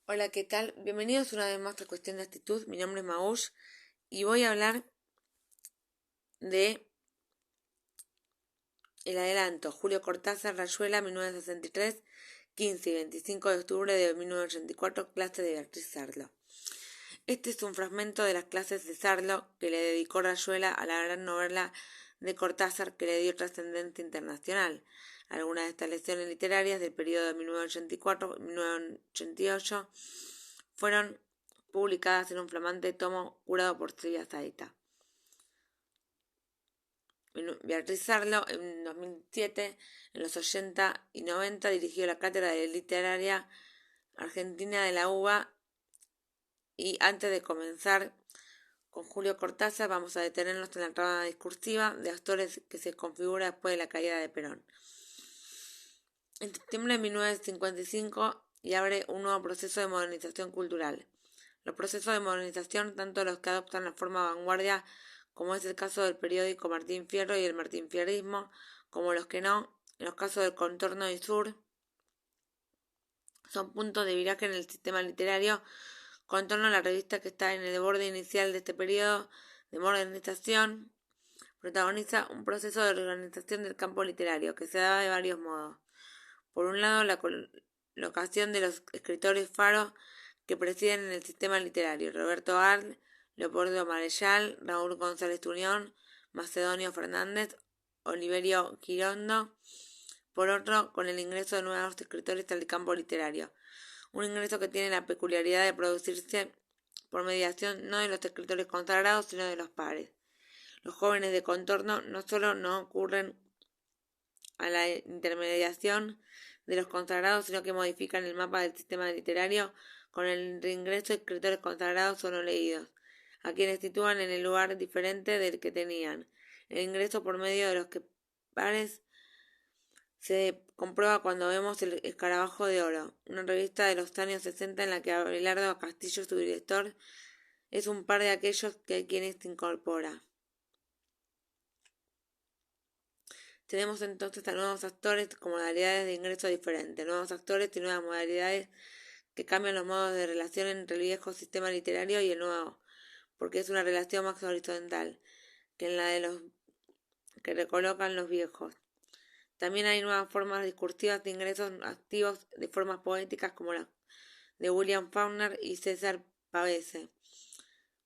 Hola, ¿qué tal? Bienvenidos una vez más a Cuestión de Actitud. Mi nombre es Maush y voy a hablar de el adelanto. Julio Cortázar, Rayuela, 1963, 15 y 25 de octubre de 1984, clase de Beatriz Sarlo. Este es un fragmento de las clases de Sarlo que le dedicó Rayuela a la gran novela de Cortázar que le dio trascendencia internacional. Algunas de estas lecciones literarias del periodo de 1984-1988 fueron publicadas en un flamante tomo curado por Silvia Zaita. Beatriz Sarlo, en 2007, en los 80 y 90, dirigió la Cátedra de Literaria Argentina de la UBA. Y antes de comenzar con Julio Cortázar, vamos a detenernos en la trama discursiva de actores que se configura después de la caída de Perón. En septiembre de 1955 y abre un nuevo proceso de modernización cultural. Los procesos de modernización, tanto los que adoptan la forma vanguardia, como es el caso del periódico Martín Fierro y el martinfierrismo, como los que no, en los casos del Contorno y Sur, son puntos de viraje en el sistema literario. Contorno, la revista que está en el borde inicial de este periodo de modernización, protagoniza un proceso de reorganización del campo literario que se da de varios modos. Por un lado, la colocación de los escritores faros que presiden en el sistema literario: Roberto Arlt, Leopoldo Marechal, Raúl González Tuñón, Macedonio Fernández, Oliverio Girondo. Por otro, con el ingreso de nuevos escritores al campo literario, un ingreso que tiene la peculiaridad de producirse por mediación no de los escritores consagrados, sino de los pares. Los jóvenes de Contorno no solo no ocurren a la intermediación de los consagrados, sino que modifican el mapa del sistema literario con el reingreso de escritores consagrados o no leídos, a quienes sitúan en el lugar diferente del que tenían. El ingreso por medio de los que pares se comprueba cuando vemos El Escarabajo de Oro, una revista de los años 60 en la que Abelardo Castillo, su director, es un par de aquellos que hay quienes se incorpora. Tenemos entonces a nuevos actores con modalidades de ingreso diferentes, nuevos actores y nuevas modalidades que cambian los modos de relación entre el viejo sistema literario y el nuevo, porque es una relación más horizontal que en la de los que recolocan los viejos. También hay nuevas formas discursivas de ingresos activos de formas poéticas como las de William Faulkner y César Pavese,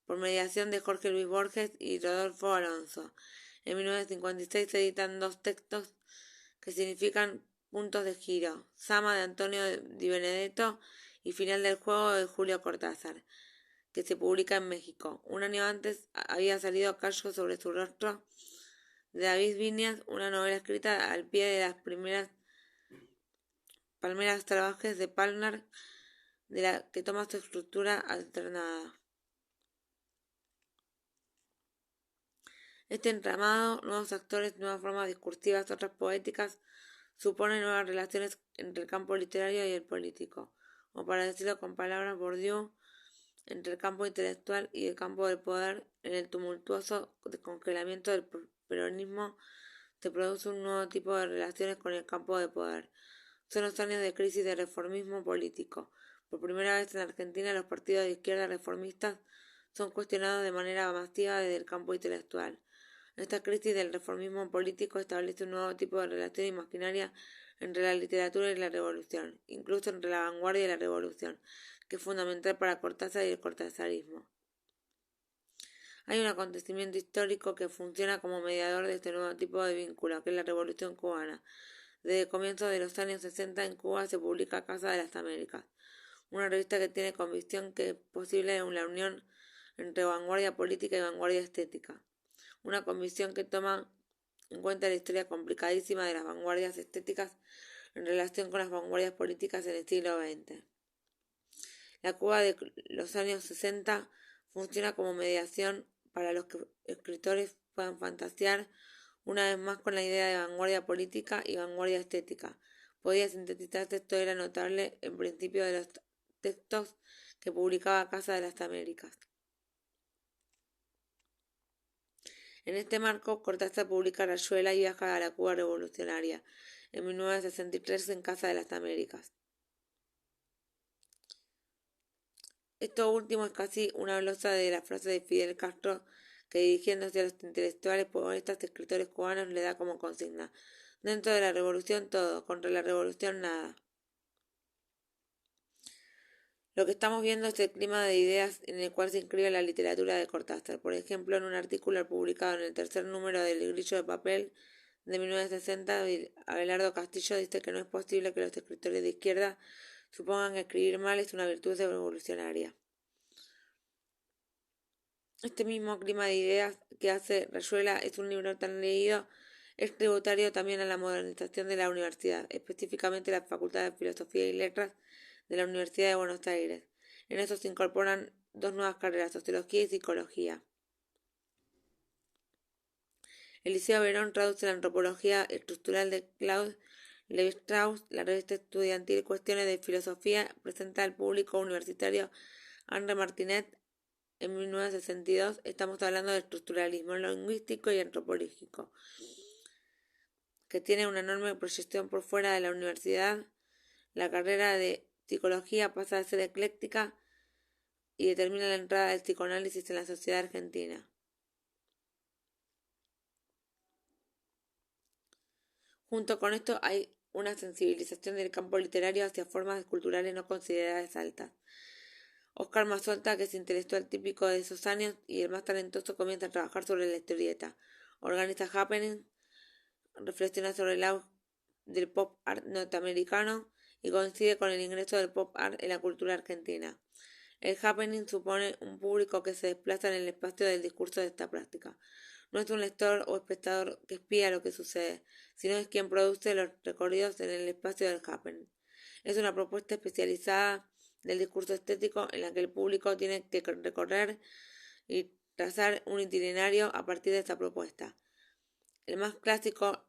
por mediación de Jorge Luis Borges y Rodolfo Alonso. En 1956 se editan dos textos que significan puntos de giro: Sama de Antonio Di Benedetto y Final del Juego de Julio Cortázar, que se publica en México. Un año antes había salido Callo sobre su rostro, de David Viñas, una novela escrita al pie de las primeras palmeras salvajes de Palmer, de la que toma su estructura alternada. Este entramado, nuevos actores, nuevas formas discursivas, otras poéticas, supone nuevas relaciones entre el campo literario y el político, o para decirlo con palabras Bourdieu, entre el campo intelectual y el campo del poder. En el tumultuoso descongelamiento del peronismo se produce un nuevo tipo de relaciones con el campo de poder. Son los años de crisis de reformismo político. Por primera vez en Argentina, los partidos de izquierda reformistas son cuestionados de manera masiva desde el campo intelectual. Esta crisis del reformismo político establece un nuevo tipo de relación imaginaria entre la literatura y la revolución, incluso entre la vanguardia y la revolución, que es fundamental para Cortázar y el cortazarismo. Hay un acontecimiento histórico que funciona como mediador de este nuevo tipo de vínculo, que es la Revolución Cubana. Desde comienzos de los años 60 en Cuba se publica Casa de las Américas, una revista que tiene convicción que es posible la unión entre vanguardia política y vanguardia estética, una convicción que toma en cuenta la historia complicadísima de las vanguardias estéticas en relación con las vanguardias políticas en el siglo XX. La Cuba de los años 60 funciona como mediación para los que escritores puedan fantasear una vez más con la idea de vanguardia política y vanguardia estética. Podía sintetizarse esto era notable en principio de los textos que publicaba Casa de las Américas. En este marco, Cortázar publica Rayuela y viaja a la Cuba revolucionaria, en 1963 en Casa de las Américas. Esto último es casi una glosa de la frase de Fidel Castro que dirigiéndose a los intelectuales, poetas, escritores cubanos le da como consigna: dentro de la revolución todo, contra la revolución nada. Lo que estamos viendo es el clima de ideas en el cual se inscribe la literatura de Cortázar. Por ejemplo, en un artículo publicado en el tercer número del Grillo de Papel de 1960, Abelardo Castillo dice que no es posible que los escritores de izquierda supongan que escribir mal es una virtud revolucionaria. Este mismo clima de ideas que hace Rayuela es un libro tan leído, es tributario también a la modernización de la universidad, específicamente la Facultad de Filosofía y Letras de la Universidad de Buenos Aires. En eso se incorporan dos nuevas carreras, Sociología y Psicología. Eliseo Verón traduce la antropología estructural de Claude Lévi-Strauss. La revista estudiantil Cuestiones de Filosofía presenta al público universitario Henri Martinet en 1962. Estamos hablando de estructuralismo lingüístico y antropológico, que tiene una enorme proyección por fuera de la universidad. La carrera de psicología pasa a ser ecléctica y determina la entrada del psicoanálisis en la sociedad argentina. Junto con esto hay una sensibilización del campo literario hacia formas culturales no consideradas altas. Oscar Mazolta, que es intelectual típico de esos años y el más talentoso, comienza a trabajar sobre la historieta. Organiza happenings, reflexiona sobre el auge del pop art norteamericano y coincide con el ingreso del pop art en la cultura argentina. El happening supone un público que se desplaza en el espacio del discurso de esta práctica. No es un lector o espectador que espía lo que sucede, sino es quien produce los recorridos en el espacio del happening. Es una propuesta especializada del discurso estético en la que el público tiene que recorrer y trazar un itinerario a partir de esta propuesta. El más clásico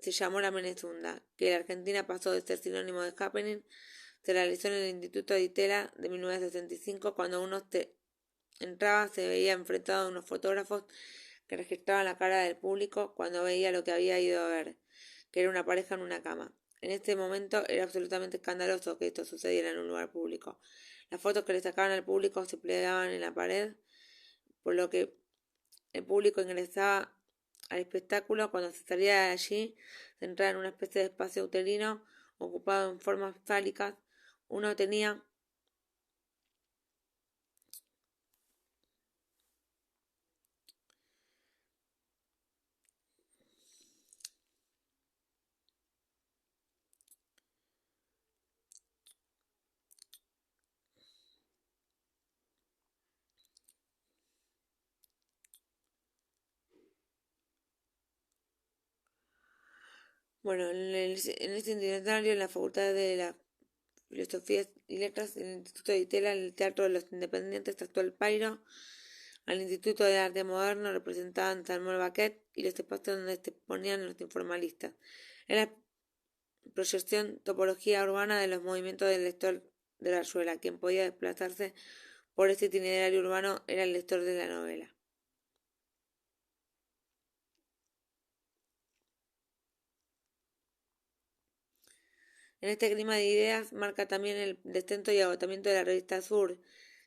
se llamó La Menezunda, que en Argentina pasó de ser sinónimo de happening. Se realizó en el Instituto de Itela de 1965, cuando uno entraba se veía enfrentado a unos fotógrafos que registraban la cara del público cuando veía lo que había ido a ver, que era una pareja en una cama. En este momento era absolutamente escandaloso que esto sucediera en un lugar público. Las fotos que le sacaban al público se plegaban en la pared, por lo que el público ingresaba al espectáculo. Cuando se salía de allí, se entraba en una especie de espacio uterino ocupado en formas fálicas. Uno tenía Bueno, en este itinerario, en la Facultad de la Filosofía y Letras, en el Instituto de Itela, en el Teatro de los Independientes, actuó el Pairo. Al Instituto de Arte Moderno representaban Samuel Baquet y los espacios donde se exponían los informalistas. En la proyección topología urbana de los movimientos del lector de la Rayuela. Quien podía desplazarse por ese itinerario urbano era el lector de la novela. En este clima de ideas marca también el descenso y agotamiento de la revista Sur,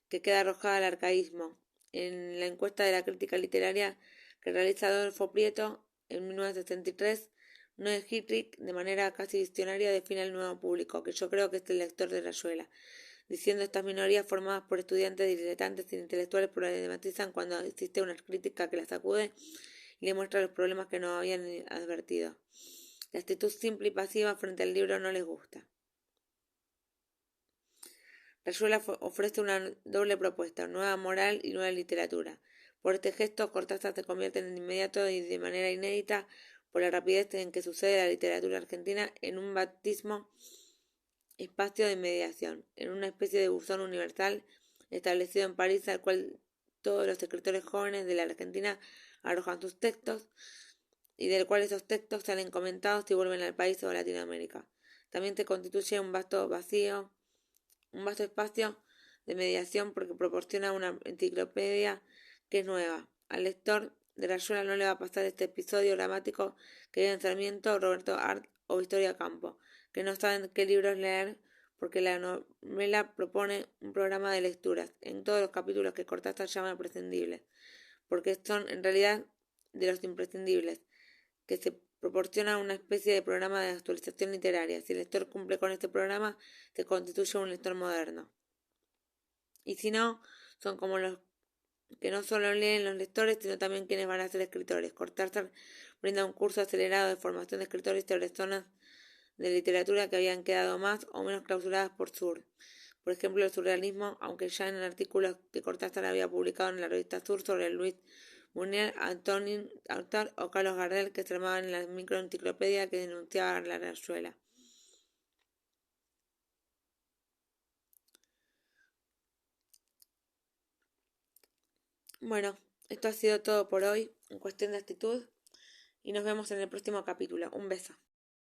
que queda arrojada al arcaísmo. En la encuesta de la crítica literaria que realiza Adolfo Prieto en 1963, Noé Hittrich, de manera casi visionaria, define el nuevo público, que yo creo que es el lector de Rayuela, diciendo: estas minorías formadas por estudiantes, diletantes e intelectuales problematizan cuando existe una crítica que las sacude y le muestra los problemas que no habían advertido. La actitud simple y pasiva frente al libro no les gusta. Rayuela ofrece una doble propuesta: nueva moral y nueva literatura. Por este gesto, Cortázar se convierte en inmediato y de manera inédita, por la rapidez en que sucede la literatura argentina, en un bautismo espacio de mediación, en una especie de buzón universal establecido en París, al cual todos los escritores jóvenes de la Argentina arrojan sus textos y del cual esos textos salen comentados y vuelven al país o a Latinoamérica. También se constituye un vasto espacio de mediación, porque proporciona una enciclopedia que es nueva. Al lector de Rayuela no le va a pasar este episodio dramático que viven Sarmiento, Roberto Art o Victoria Campo, que no saben qué libros leer porque la novela propone un programa de lecturas en todos los capítulos que Cortázar llama imprescindibles, porque son en realidad de los imprescindibles, que se proporciona una especie de programa de actualización literaria. Si el lector cumple con este programa, se constituye un lector moderno. Y si no, son como los que no solo leen los lectores, sino también quienes van a ser escritores. Cortázar brinda un curso acelerado de formación de escritores sobre zonas de literatura que habían quedado más o menos clausuradas por Sur. Por ejemplo, el surrealismo, aunque ya en el artículo que Cortázar había publicado en la revista Sur sobre Luis Buñuel, Antonin Artaud o Carlos Gardel, que se armaban en la microenciclopedia que denunciaba la Rayuela. Bueno, esto ha sido todo por hoy en cuestión de actitud y nos vemos en el próximo capítulo. Un beso.